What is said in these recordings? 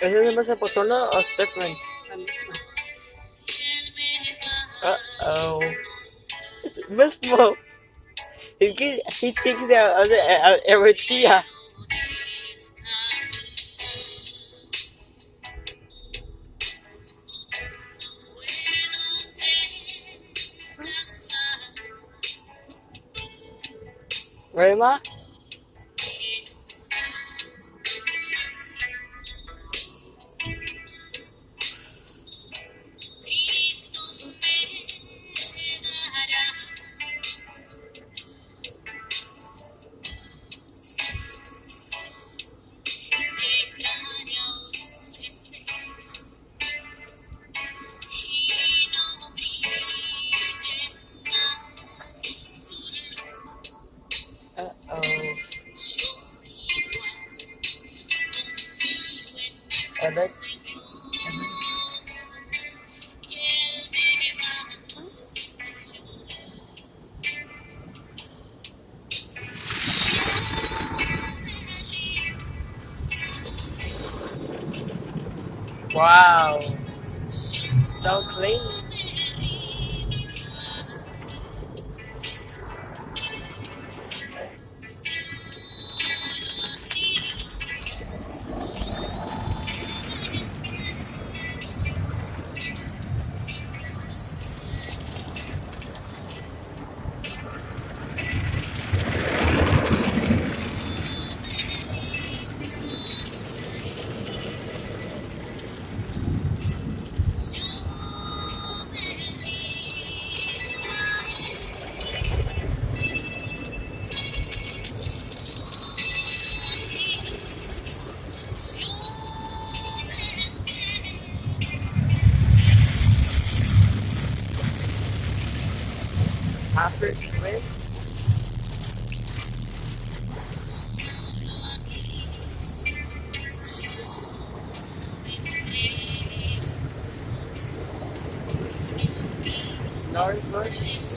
¿Ese es el más pozona or different? Uh-oh. It's mismo. He thinks that every tía. Right, Ma? Uh-oh. And then, wow. So clean. After twins. North Bush.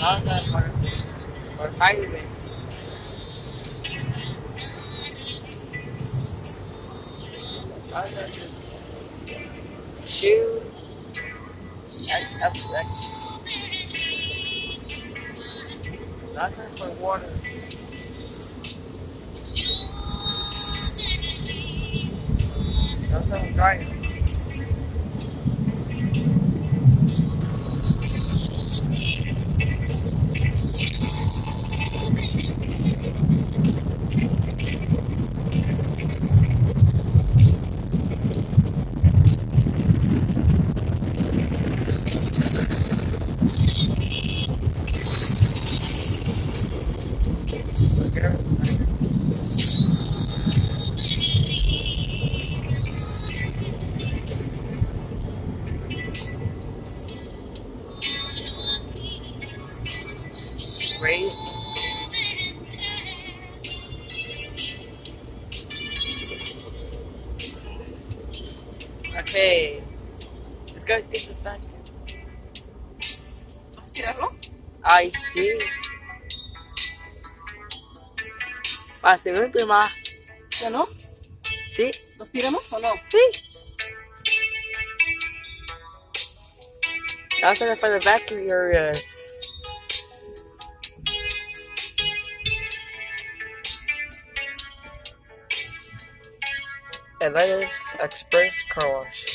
How's that for fireworks? How's that for shoe and F6? How's that for water? How's that for driving? Great. Okay. Let's go disinfect. ¿Vas a tirarlo? I see. Pase, ven, prima. ¿Ya no? Sí, ¿Los tiramos o no? sí. That's it for the vacuum areas. Atlantis Express Car Wash.